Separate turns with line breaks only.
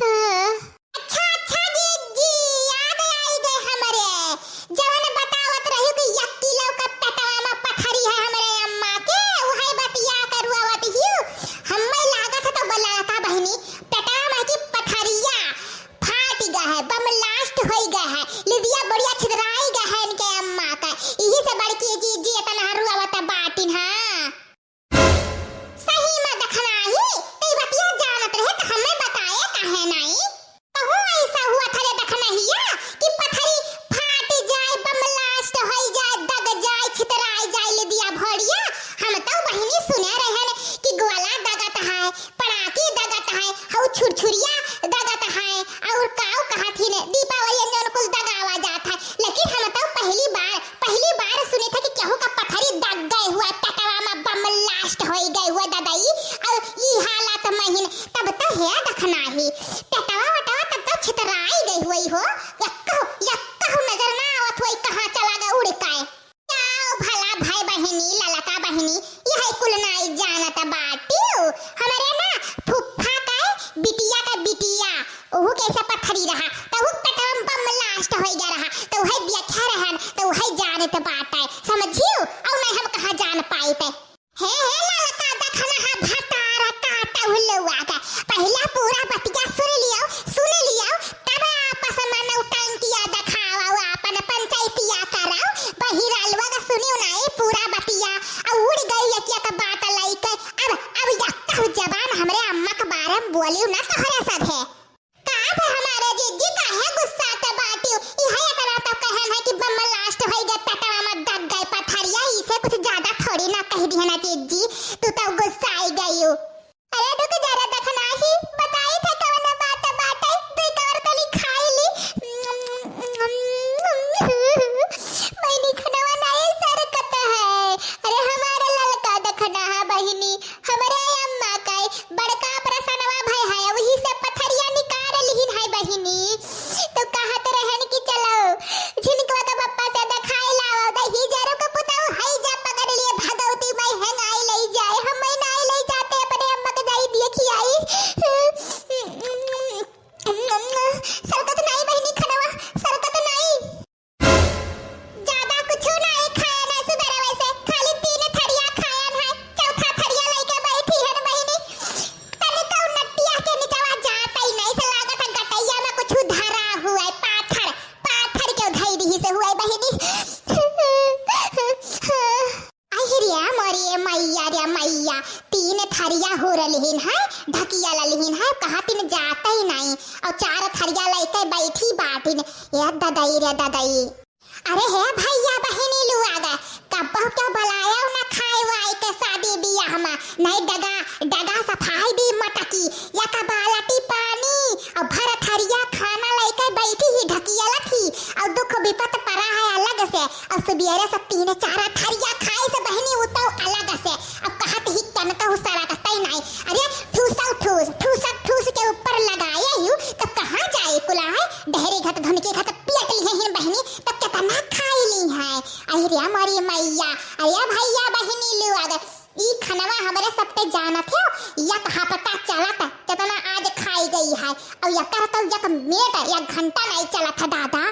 अच्छा अच्छा जी याद आई गए हमरे जवन बतावत रही कि 1 किलो का पेटवा में पथरी है हमरे अम्मा के वही बतिया करुआवत हियो हम्मे लागत है तो बोला का बहनी पेटवा में की पथरिया फाट गया है बम लास्ट होई गया है लिदिया बढ़िया छिदराई गया है इनके अम्मा का यही से बड़की जी अपन हरुआवत बाटिन हां सही में देखना ही कई बतिया जानत रहे तो हमें बताए काहे नहीं कहूं ऐसा हुआ था देखना हिया कि पथरी फाट जाए बम लास्ट होई जाए दग जाए छितराई जाए लिदिया भड़िया हम तो बहिनी सुने रहन कि गोला दगत है पड़ाकी दगत है हउ छुरछुरिया दगत है और काऊ कहा थी ने दीपावली में कुछ दगावा जात है लेकिन हम तो पहली बार सुने थे कि केहू का पथरी दग गए हुआ पेटवा में बम लास्ट होई गए हुआ दादाई और ई हालत महीन तब तो है देखना ही पेटवा वटवा तब तो छितराई गई हुई हो यक्का नजर ना आवत होई कहां चला गया उड़ काए आओ भला भाई बहनी ललका बहनी यह कुल नाई जानत बाटियो हमारे ना फुफ्फा का बिटिया ओहू कैसा पथरी रहा तो वो पेटवा में बम लास्ट होई गया रहा तो वही व्याख्या रहन तो वही जानत बाटा समझियो और नहीं हम कहां जान पाई पे हे ललका देखना है भतारा काटा हुलवा का पहला पूरा बतिया सुन लियो तब आपस में नौटंकिया दिखावा अपन पंचायतिया कराओ बहिरालवा का सुनियो ना ये पूरा बतिया और उड़ गई यकिया का बात लइके अब यक्का जबान हमरे अम्मा के बारे में बोलियो ना तोहरा सब है का हमारे जीजी काहे गुस्सा ते बाटियो ई है एकरा तो कहन है कि बम लास्ट होई गए पेटवा में दग गए पथरिया इसे कुछ ज्यादा थोड़ी ना कह दी है ना जीजी तू तो गुस्सा आई गई हो अरे रुक जरा देखना ही बताई थे कवन बात दुई कवर तली खाई ली बहनी खनवा नहीं सरकत है अरे हमारा ललका देखना है बहनी हमरे अम्मा का बड़का प्रसन्नवा भाई है वही से पथरिया निकाल लीन है बहनी तो कहत रहन कि चलो झिनकवा का पप्पा से दिखाई लाओ दही जरो का पुताओ हाई जा पकड़ लिए भगवती मैं है नाई ले जाए हम मैं नाई ले जाते अपने अम्मा के जाई देखी आई सरकत नहीं बहनी खनवा सरकत नहीं ज्यादा कुछ नहीं खाया ना सुबह वैसे खाली 3 थरिया खाया है चौथा थरिया लेके बैठी है बहनी तने तो नटिया के नीचवा जाता ही नहीं से लागत है गटैया में कुछ धरा हुआ है पाथर के धई दी से हुआ है बहनी अहिरिया मोरी मैया रे मैया 3 थरिया हो रहिन है ढकिया ललिन है कहा तीन जाता ही नहीं और 4 थरिया लेके बैठी बाटिन ये दादाई अरे है भैया बहनी लुआ गए कब क्या बुलाया ना खाए वाई के शादी बियाह में नहीं डगा सफाई दी मटकी या का बालटी पानी और भर थरिया खाना लेके बैठी ही ढकिया लथी और दुख विपत पड़ा है अलग से और सुबेरे से 3-4 थरिया खाए से बहनी उतो अलग से अब कहत ही तनका हुसरा कहता ही नहीं अरे ठूस के ऊपर लगाया यू तो कहां जाए कुला है डहरे घट धन के घट पियट ली है बहनी तब कितना खाई ली है अहिरिया मारी मैया अरे भैया बहनी लुआ गए ई खनवा हमरे सब पे जानत है या कहां पता चला था कितना आज खाई गई है और या कहता या मेट 1 घंटा नहीं चला था दादा